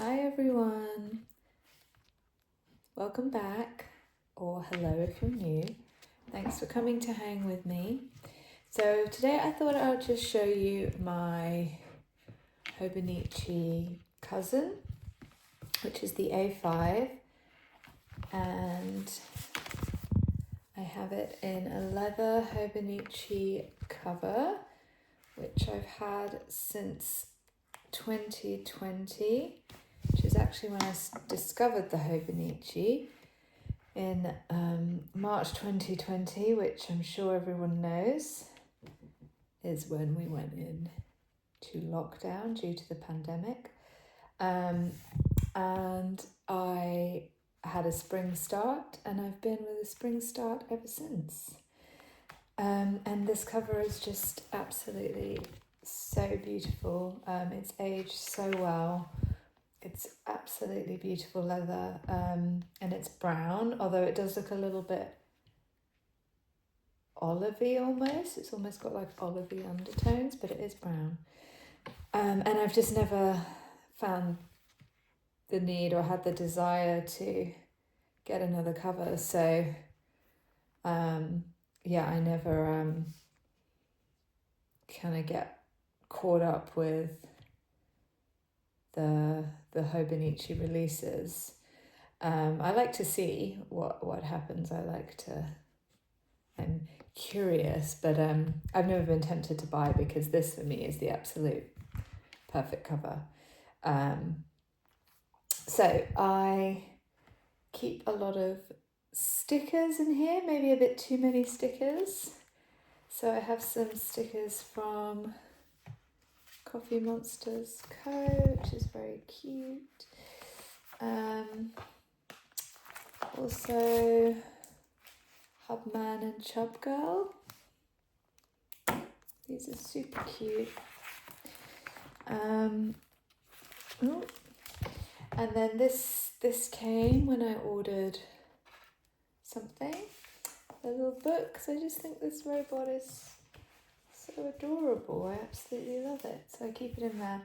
Hi everyone, welcome back, or hello if you're new. Thanks for coming to hang with me. So today I thought I'll just show you my Hobonichi Cousin, which is the A5, and I have it in a leather Hobonichi cover, which I've had since 2020, which is actually when I discovered the Hobonichi in March 2020, which I'm sure everyone knows is when we went in to lockdown due to the pandemic. And I had a spring start, and I've been with a spring start ever since. And this cover is just absolutely so beautiful. It's aged so well. It's absolutely beautiful leather, and it's brown, although it does look a little bit olivey almost. It's almost got like olivey undertones, but it is brown. And I've just never found the need or had the desire to get another cover. So, I never kind of get caught up with the Hobonichi releases. I like to see what happens. I'm curious, but I've never been tempted to buy, because this for me is the absolute perfect cover. So I keep a lot of stickers in here, maybe a bit too many stickers. So I have some stickers from Coffee Monsters Co., which is very cute. Also Hubman and Chub Girl. These are super cute. And then this came when I ordered something, a little book, because I just think this robot is so adorable. I absolutely love it. So I keep it in there.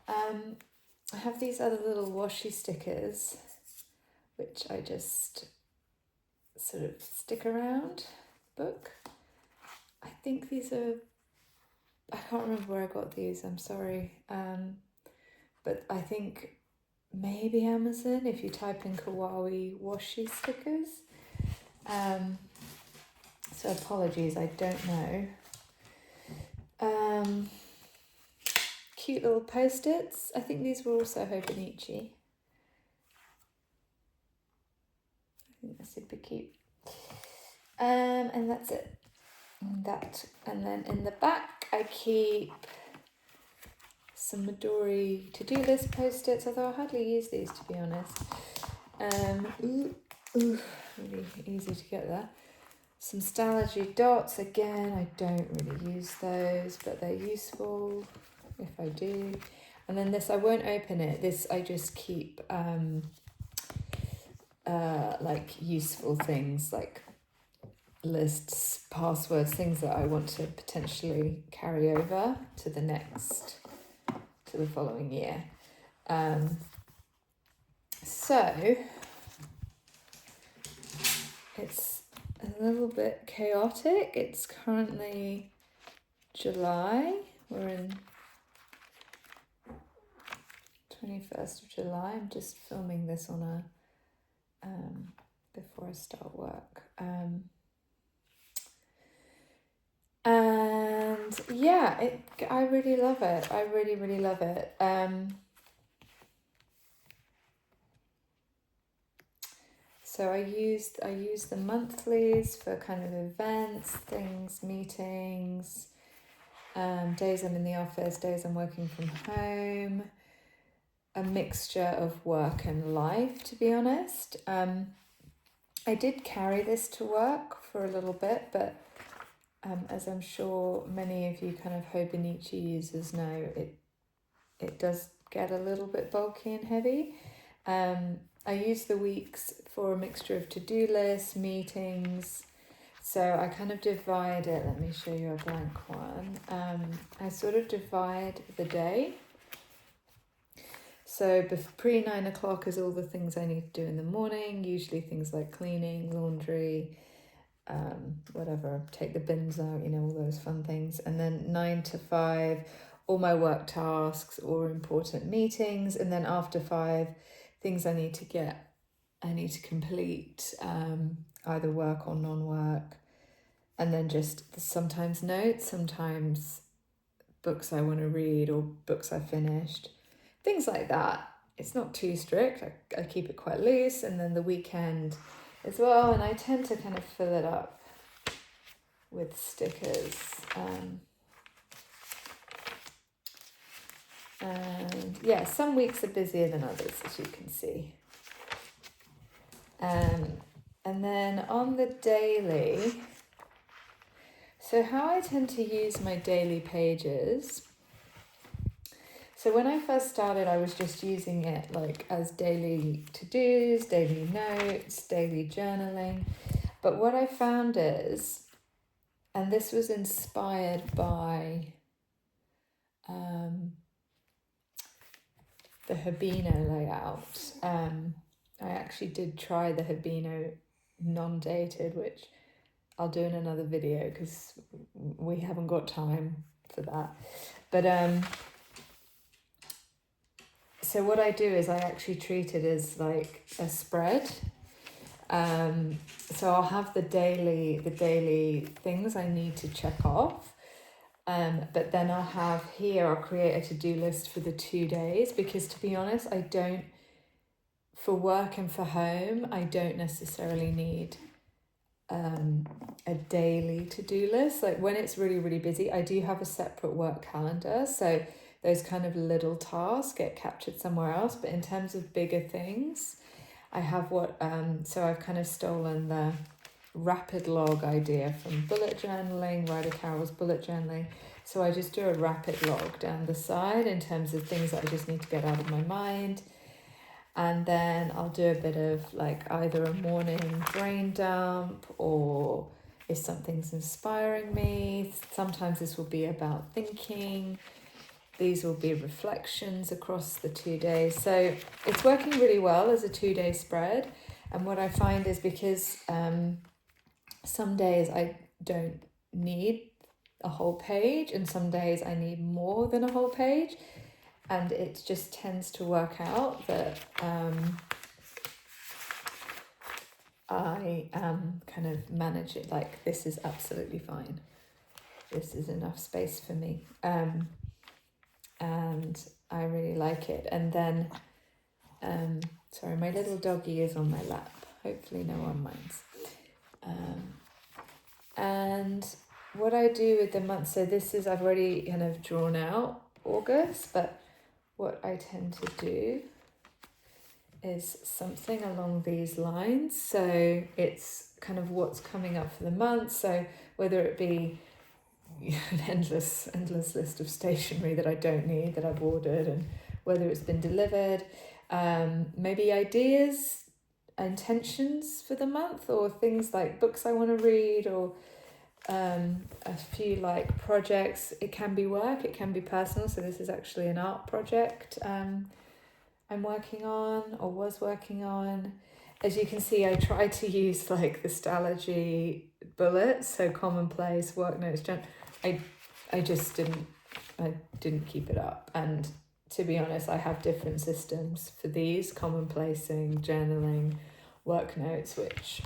I have these other little washi stickers, which I just sort of stick around the book. I think these are, I can't remember where I got these, I'm sorry. But I think maybe Amazon, if you type in Kawaii washi stickers. So apologies, I don't know. Cute little post-its. I think these were also Hobonichi. I think they're super cute. And that's it. And then in the back I keep some Midori to-do list post-its, although I hardly use these, to be honest. Really easy to get there. Some Stalogy dots, again, I don't really use those, but they're useful if I do. And then this, I won't open it. This I just keep like useful things, like lists, passwords, things that I want to potentially carry over to the following year. So it's a little bit chaotic. It's currently July. We're in 21st of July. I'm just filming this on a before I start work. And yeah, I really love it. I really, really love it. So I use the monthlies for kind of events, things, meetings, days I'm in the office, days I'm working from home, a mixture of work and life, to be honest. I did carry this to work for a little bit, but as I'm sure many of you kind of Hobonichi users know, it does get a little bit bulky and heavy. I use the weeks for a mixture of to-do lists, meetings. So I kind of divide it. Let me show you a blank one. I sort of divide the day. So pre 9 o'clock is all the things I need to do in the morning, usually things like cleaning, laundry, whatever, take the bins out, all those fun things. And then 9 to 5, all my work tasks or important meetings. And then after 5, things I need to complete, either work or non-work. And then just sometimes notes, sometimes books I want to read or books I finished. Things like that. It's not too strict. I keep it quite loose. And then the weekend as well. And I tend to kind of fill it up with stickers. And yeah, some weeks are busier than others, as you can see. And then on the daily, so how I tend to use my daily pages. So when I first started, I was just using it like as daily to-dos, daily notes, daily journaling. But what I found is, and this was inspired by the Hobino layout. I actually did try the Hobino non-dated, which I'll do in another video because we haven't got time for that. But so what I do is I actually treat it as like a spread. So I'll have the daily things I need to check off. But then I'll create a to-do list for the 2 days, because to be honest, for work and for home, I don't necessarily need a daily to-do list. Like when it's really, really busy, I do have a separate work calendar. So those kind of little tasks get captured somewhere else. But in terms of bigger things, I have so I've kind of stolen the rapid log idea from bullet journaling, Ryder Carroll's bullet journaling. So I just do a rapid log down the side in terms of things that I just need to get out of my mind. And then I'll do a bit of like either a morning brain dump, or if something's inspiring me. Sometimes this will be about thinking. These will be reflections across the 2 days. So it's working really well as a 2-day spread. And what I find is because some days I don't need a whole page, and some days I need more than a whole page. And it just tends to work out that I kind of manage it like this is absolutely fine. This is enough space for me. And I really like it. And then, sorry, my little doggy is on my lap. Hopefully no one minds. And what I do with the month, so I've already kind of drawn out August, but what I tend to do is something along these lines. So it's kind of what's coming up for the month. So whether it be an endless list of stationery that I don't need, that I've ordered, and whether it's been delivered, maybe ideas, intentions for the month, or things like books I want to read, or a few like projects. It can be work, it can be personal. So this is actually an art project I'm working on, or was working on. As you can see, I try to use like the Stalogy bullets, so commonplace, work notes. I just didn't keep it up. And to be honest, I have different systems for these: commonplacing, journaling, work notes, which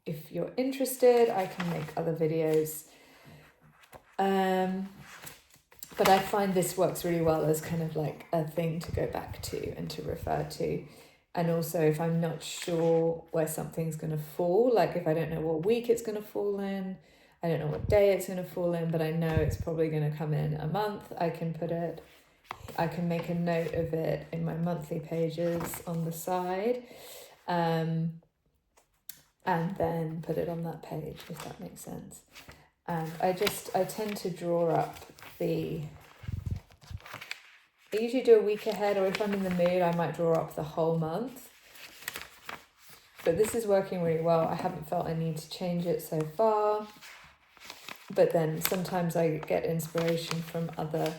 if you're interested, I can make other videos. But I find this works really well as kind of like a thing to go back to and to refer to. And also if I'm not sure where something's going to fall, like if I don't know what week it's going to fall in, I don't know what day it's going to fall in, but I know it's probably going to come in a month, I can make a note of it in my monthly pages on the side, and then put it on that page, if that makes sense. And I tend to draw up I usually do a week ahead, or if I'm in the mood, I might draw up the whole month. But this is working really well. I haven't felt I need to change it so far. But then sometimes I get inspiration from other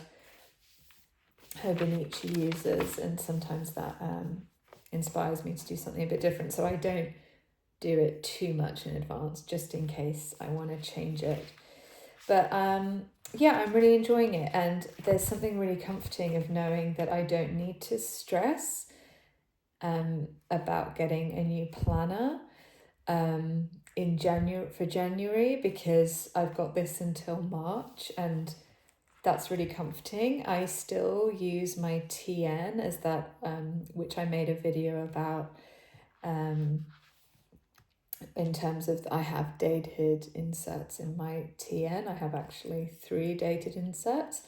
Hobonichi uses, and sometimes that inspires me to do something a bit different. So I don't do it too much in advance, just in case I want to change it. But yeah, I'm really enjoying it, and there's something really comforting of knowing that I don't need to stress about getting a new planner in January, because I've got this until March, and that's really comforting. I still use my TN as that, which I made a video about, in terms of I have dated inserts in my TN. I have actually 3 dated inserts.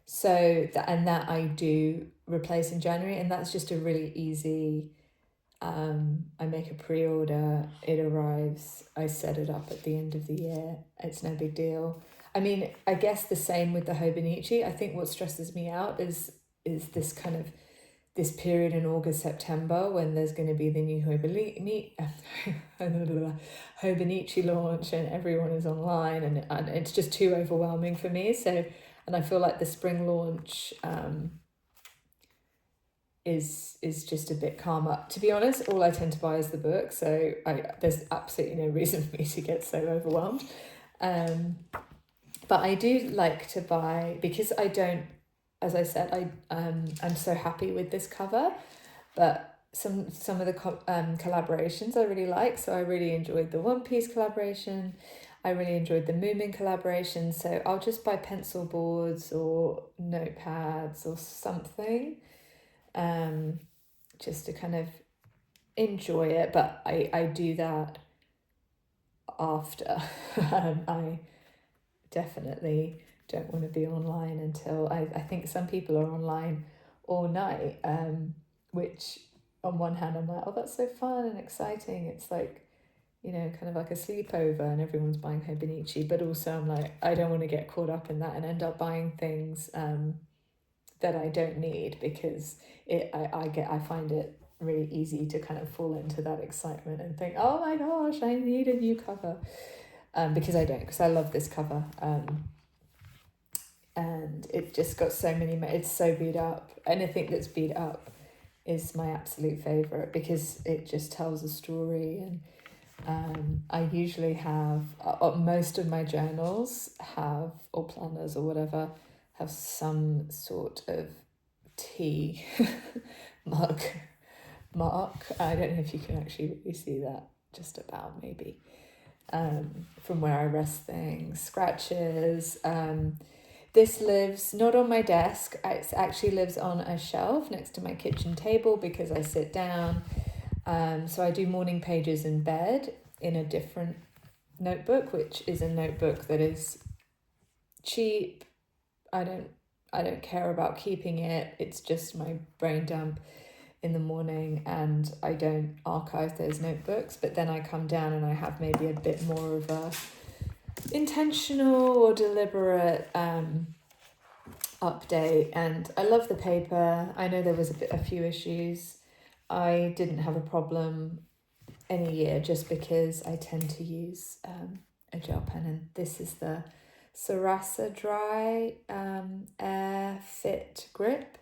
So that I do replace in January, and that's just a really easy, I make a pre-order, it arrives, I set it up at the end of the year. It's no big deal. I mean, I guess the same with the Hobonichi. I think what stresses me out is this kind of this period in August, September, when there's going to be the new Hobonichi launch, and everyone is online, and it's just too overwhelming for me. So, and I feel like the spring launch is just a bit calmer. To be honest, all I tend to buy is the book, so there's absolutely no reason for me to get so overwhelmed. But I do like to buy, because I don't, as I said, I'm so happy with this cover, but some of the collaborations I really like. So I really enjoyed the One Piece collaboration. I really enjoyed the Moomin collaboration. So I'll just buy pencil boards or notepads or something, just to kind of enjoy it. But I do that after. I definitely don't want to be online until I think some people are online all night, which on one hand I'm like, oh, that's so fun and exciting. It's like, you know, kind of like a sleepover and everyone's buying Hobonichi, but also I'm like, I don't want to get caught up in that and end up buying things that I don't need, because I find it really easy to kind of fall into that excitement and think, oh my gosh, I need a new cover. Because I don't, because I love this cover. And it just got so many, it's so beat up. Anything that's beat up is my absolute favourite, because it just tells a story. And I usually have, most of my journals have, or planners or whatever, have some sort of tea mug mark. I don't know if you can actually really see that, just about maybe. From where I rest things, scratches. This lives not on my desk, it actually lives on a shelf next to my kitchen table, because I sit down. So I do morning pages in bed in a different notebook, which is a notebook that is cheap. I don't care about keeping it. It's just my brain dump in the morning, and I don't archive those notebooks, but then I come down and I have maybe a bit more of a intentional or deliberate update. And I love the paper. I know there was a few issues. I didn't have a problem any year, just because I tend to use a gel pen, and this is the Sarasa Dry Air Fit Grip,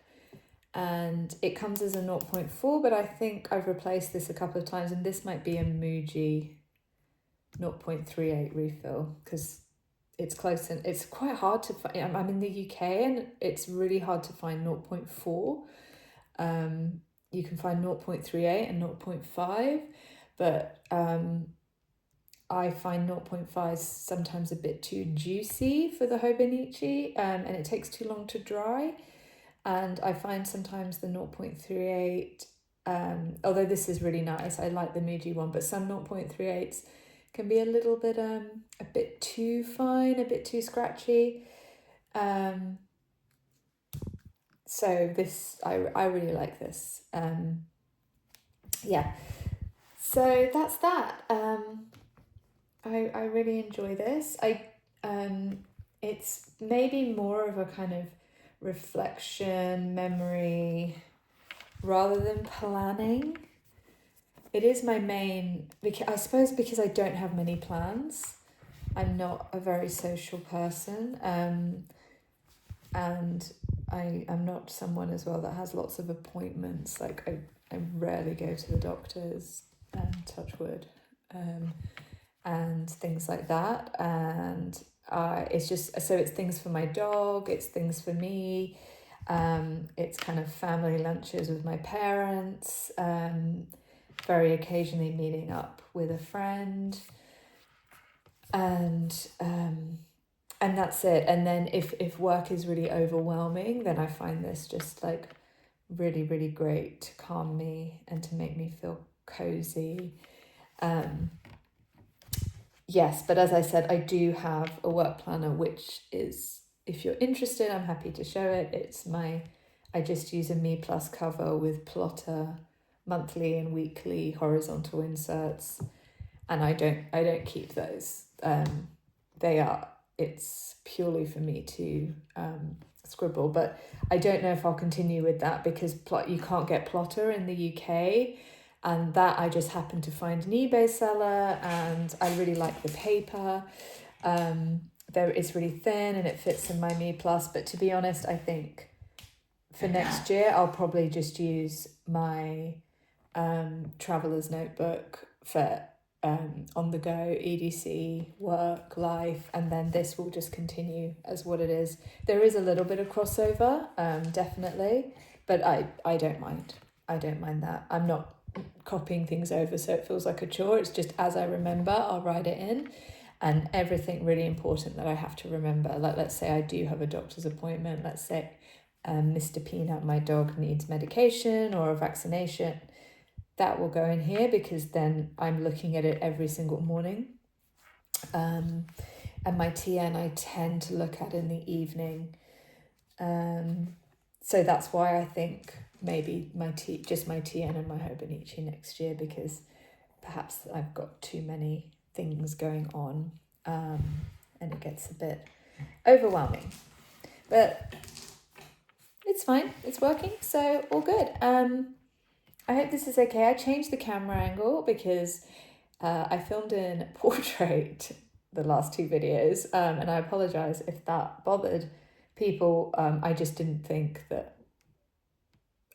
and it comes as a 0.4, but I think I've replaced this a couple of times, and this might be a Muji 0.38 refill, because it's close, and it's quite hard to find. I'm in the UK, and it's really hard to find 0.4. You can find 0.38 and 0.5, but I find 0.5 sometimes a bit too juicy for the Hobonichi, and it takes too long to dry. And I find sometimes the 0.38, although this is really nice, I like the Muji one, but some 0.38s can be a little bit a bit too fine, a bit too scratchy. So this, I really like this. Yeah. So that's that. I really enjoy this. It's maybe more of a kind of reflection, memory, rather than planning. It is my main, I suppose because I don't have many plans. I'm not a very social person, and I'm not someone as well that has lots of appointments. Like I rarely go to the doctors, touch wood, and things like that. And it's just, so it's things for my dog, it's things for me. It's kind of family lunches with my parents, very occasionally meeting up with a friend, and that's it. And then if work is really overwhelming, then I find this just like really, really great to calm me and to make me feel cozy. Yes, but as I said, I do have a work planner, which is, if you're interested, I'm happy to show it. I just use a Me Plus cover with plotter, monthly and weekly horizontal inserts, and I don't keep those. It's purely for me to scribble, but I don't know if I'll continue with that because you can't get plotter in the UK. And that I just happened to find an eBay seller, and I really like the paper. It's really thin and it fits in my Me Plus. But to be honest, I think for next year, I'll probably just use my traveler's notebook for on the go, EDC, work, life, and then this will just continue as what it is. There is a little bit of crossover, definitely, but I don't mind. I don't mind that. I'm not copying things over so it feels like a chore. It's just as I remember, I'll write it in, and everything really important that I have to remember, like let's say I do have a doctor's appointment, let's say Mr. Peanut, my dog, needs medication or a vaccination, that will go in here because then I'm looking at it every single morning. And my TN I tend to look at in the evening, so that's why I think maybe just my TN and my Hobonichi next year, because perhaps I've got too many things going on, and it gets a bit overwhelming. But it's fine, it's working, so all good. I hope this is okay. I changed the camera angle because I filmed in portrait the last two videos, and I apologise if that bothered people. I just didn't think that,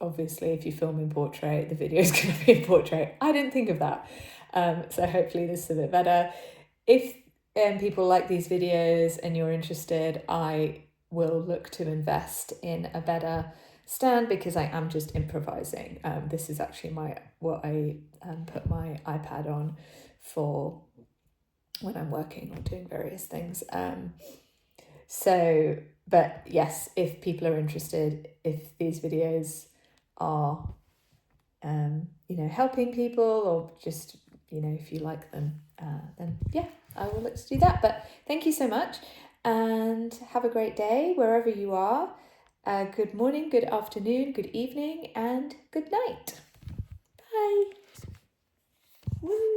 obviously, if you film in portrait, the video is going to be in portrait. I didn't think of that. So hopefully this is a bit better. If people like these videos and you're interested, I will look to invest in a better stand because I am just improvising. This is actually what I put my iPad on for when I'm working or doing various things. But yes, if people are interested, if these videos are helping people, or just if you like them, then yeah, I will look to do that. But thank you so much, and have a great day wherever you are. Good morning, good afternoon, good evening, and good night. Bye. Woo.